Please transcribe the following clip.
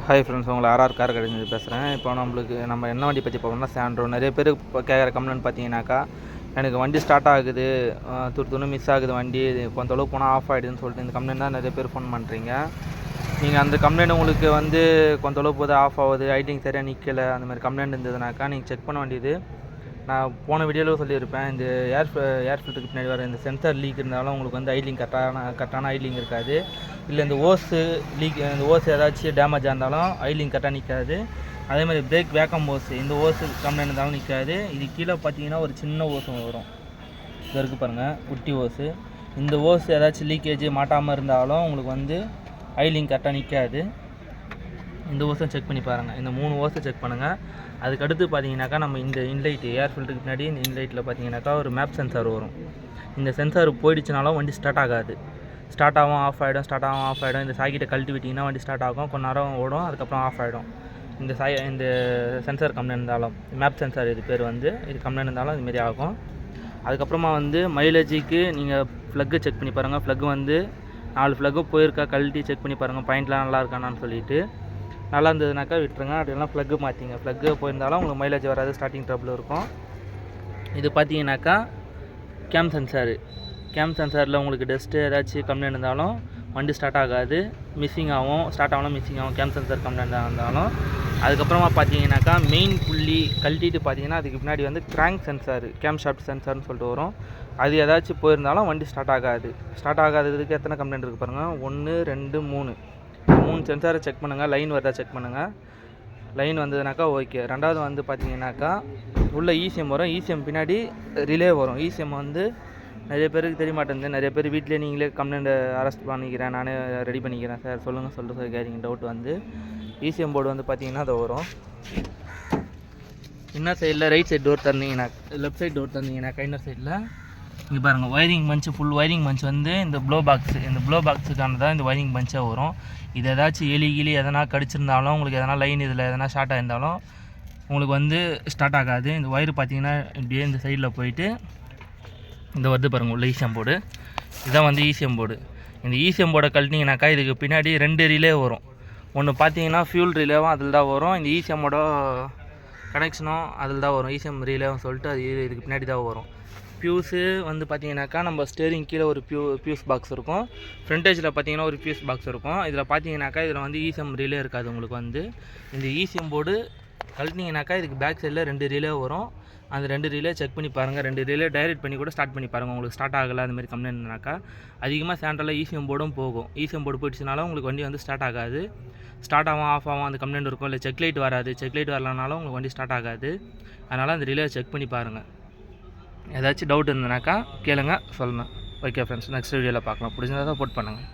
Hi friends, உங்களை car கடையிலேருந்து பேசுகிறேன். இப்போ நம்ம என்ன வண்டி பற்றி பார்க்கணும்னா சாண்ட்ரோ. நிறைய பேர் இப்போ கேட்குற கம்ப்ளைண்ட் பார்த்தீங்கன்னாக்கா, எனக்கு வண்டி ஸ்டார்ட் ஆகுது, துணி மிஸ் ஆகுது, வண்டி கொஞ்சம் அளவு போனால் ஆஃப் ஆகிடுதுன்னு சொல்லிட்டு இந்த கம்ப்ளைண்ட் தான் நிறைய பேர் ஃபோன் பண்ணுறீங்க. நீங்கள் அந்த கம்ப்ளைண்ட் உங்களுக்கு கொஞ்சம் அளவு போது ஆஃப் ஆகுது, ஐடிங் சரியாக நிற்கலை, அந்த மாதிரி கம்ப்ளைண்ட் இருந்ததுனாக்கா நீங்கள் செக் பண்ண வேண்டியது. நான் போன வீடியோவில் சொல்லியிருப்பேன், இந்த ஏர் ஃபில்டருக்கு பின்னாடி வர இந்த சென்சார் லீக் இருந்தாலும் உங்களுக்கு ஐலிங் கரெக்டான ஐலிங் இருக்காது. இல்லை இந்த இந்த ஓஸ் ஏதாச்சும் டேமேஜ் இருந்தாலும் ஐலிங் கரெக்டாக நிற்காது. அதேமாதிரி பிரேக் வேக்கம் ஓஸ், இந்த ஓஸு கம்ப்ளைண்ட் இருந்தாலும் நிற்காது. இது கீழே பார்த்தீங்கன்னா ஒரு சின்ன ஓஸ் வரும், இது இருக்குது பாருங்கள், குட்டி ஓஸு. இந்த ஓஸ் ஏதாச்சும் லீக்கேஜ் மாட்டாமல் இருந்தாலும் உங்களுக்கு ஐலிங் கரெக்டாக நிற்காது. இந்த ஓஸும் செக் பண்ணி பாருங்கள். இந்த 3 ஓஸை செக் பண்ணுங்கள். அதுக்கடுத்து பார்த்தீங்கன்னாக்கா நம்ம இந்த இன்லைட்டு ஏர் ஃபில்டருக்கு பின்னாடி இந்த இன்லைட்டில் பார்த்தீங்கன்னாக்கா ஒரு மேப் சென்சார் வரும். இந்த சென்சார் போயிடுச்சுனாலும் வண்டி ஸ்டார்ட் ஆகாது. ஸ்டார்ட் ஆகும், ஆஃப் ஆகிடும். இந்த சாக்கெட்டை கழட்டி விட்டிங்கன்னா வண்டி ஸ்டார்ட் ஆகும், கொஞ்ச நேரம் ஓடும், அதுக்கப்புறம் ஆஃப் ஆகிடும். இந்த சென்சார் கம்ப்ளைண்ட் இருந்தாலும், மேப் சென்சார் இது பேர் இது கம்ப்ளைண்ட் இருந்தாலும் இதுமாரி ஆகும். அதுக்கப்புறமா மைலேஜுக்கு நீங்கள் ஃப்ளக்கு செக் பண்ணி பாருங்கள். ஃப்ளக்கு 4 ஃப்ளக்கு போயிருக்கா கழட்டி செக் பண்ணி பாருங்கள், பாயிண்ட்லாம் நல்லா இருக்கானான்னு சொல்லிவிட்டு. நல்லா இருந்ததுனாக்கா விட்டுருங்க. அப்படிலாம் ஃப்ளக்கு மாற்றிங்க. ஃப்ளக்கு போயிருந்தாலும் உங்களுக்கு மைலேஜ் வராது, ஸ்டார்டிங் ட்ரபிள் இருக்கும். இது பார்த்தீங்கன்னாக்கா கேம் சென்சாரில் உங்களுக்கு டஸ்ட்டு ஏதாச்சும் கம்ப்ளைண்ட் இருந்தாலும் வண்டி ஸ்டார்ட் ஆகாது, மிஸ்ஸிங் ஆகும். ஸ்டார்ட் ஆகலாம், மிஸ்ஸிங் ஆகும் கேம் சென்சார் கம்ப்ளைண்ட் இருந்தாலும். அதுக்கப்புறமா பார்த்தீங்கன்னாக்கா மெயின் புள்ளி கழட்டிட்டு பார்த்தீங்கன்னா அதுக்கு பின்னாடி கிராங்க் சென்சார், கேம் ஷாஃப்ட் சென்சார்னு சொல்லிட்டு வரும். அது ஏதாச்சும் போயிருந்தாலும் வண்டி ஸ்டார்ட் ஆகாததுக்கு எத்தனை கம்ப்ளைண்ட் இருக்குது பாருங்கள். 1 2 3 சென்சாரை செக் பண்ணுங்கள். லைன் வருதா செக் பண்ணுங்கள். லைன் வந்ததுனாக்கா ஓகே. ரெண்டாவது பார்த்தீங்கன்னாக்கா உள்ள ஈசிஎம் வரும். ஈசிஎம் பின்னாடி ரிலே வரும். ஈசிஎம் நிறைய பேருக்கு தெரிய மாட்டேங்குது. நிறைய பேர் வீட்டிலே நீங்களே கம்ப்ளைண்ட் அரெஸ்ட் பண்ணிக்கிறேன், நானே ரெடி பண்ணிக்கிறேன் சார், சொல்லுங்கள் சொல்லிட்டு கேட்குறீங்க. டவுட் ஈசிஎம் போர்டு பார்த்தீங்கன்னா அது வரும். இன்னர் சைடில் ரைட் சைடு டோர் திறந்தீங்கன்னா, லெஃப்ட் சைடு டோர் திறந்தீங்கன்னாக்கா இன்னர் சைடில் இங்கே பாருங்கள், wiring punch, full wiring punch இந்த ப்ளோ பாக்ஸுக்கான தான் இந்த ஒயரிங் பஞ்சாக வரும். இது ஏதாச்சும் எலி எதனா கடிச்சிருந்தாலும், உங்களுக்கு எதனா லைன் இதில் எதனா ஷார்ட் ஆகிருந்தாலும் உங்களுக்கு ஸ்டார்ட் ஆகாது. இந்த ஒயர் பார்த்தீங்கன்னா இப்படியே இந்த சைடில் போயிட்டு இந்த பாருங்கள் உள்ள ஈசிஎம் போர்டு. இதுதான் ஈசிஎம் போர்டு. இந்த ஈசிஎம் போர்டை கழட்டிங்கனாக்கா இதுக்கு பின்னாடி 2 ரிலே வரும். ஒன்று பார்த்தீங்கன்னா ஃபியூல் ரிலேவும் அதில் தான் வரும். இந்த ஈசிஎம்மோட கனெக்ஷனும் அதில் தான் வரும். ஈசிஎம் ரிலேவும் சொல்லிட்டு அது இதுக்கு பின்னாடி தான் வரும். ஃபியூஸு பார்த்தீங்கன்னாக்கா நம்ம ஸ்டேரிங் கீழே ஒரு ஃபியூஸ் பாக்ஸ் இருக்கும். ஃப்ரண்டேஜில் பார்த்தீங்கன்னா ஒரு ஃபியூஸ் பாக்ஸ் இருக்கும். இதில் பார்த்தீங்கன்னாக்கா இதில் ஈசிஎம் ரிலே இருக்காது. உங்களுக்கு இந்த ஈசிஎம் போர்டு கழட்டினீங்கன்னாக்கா இதுக்கு பேக் சைடில் 2 ரிலே வரும். அந்த 2 ரிலே செக் பண்ணி பாருங்கள். 2 ரிலே டைரக்ட் பண்ணி கூட ஸ்டார்ட் பண்ணி பாருங்கள். உங்களுக்கு ஸ்டார்ட் ஆகலை அந்த மாதிரி கம்ப்ளைண்ட் இருந்தாக்கா அதிகமாக சாண்ட்ரலில் ஈசிஎம் போர்டும் போகும். ஈசிஎம் போர்டு போயிடுச்சுனாலும் உங்களுக்கு வண்டி ஸ்டார்ட் ஆகாது. ஸ்டார்ட் ஆகும், ஆஃப் ஆகும் அந்த கம்ப்ளைண்ட் இருக்கும். இல்லை செக் லைட் வராது. செக் லைட் வரலனாலும் உங்களுக்கு வண்டி ஸ்டார்ட் ஆகாது. அதனால் அந்த ரிலே செக் பண்ணி பாருங்கள். ஏதாச்சும் டவுட் இருந்ததுனாக்கா கேளுங்க, சொல்லணும். ஓகே ஃப்ரெண்ட்ஸ், நெக்ஸ்ட் வீடியோவில் பார்க்கலாம். பிடிச்சிருந்தா சப்போர்ட் பண்ணுங்கள்.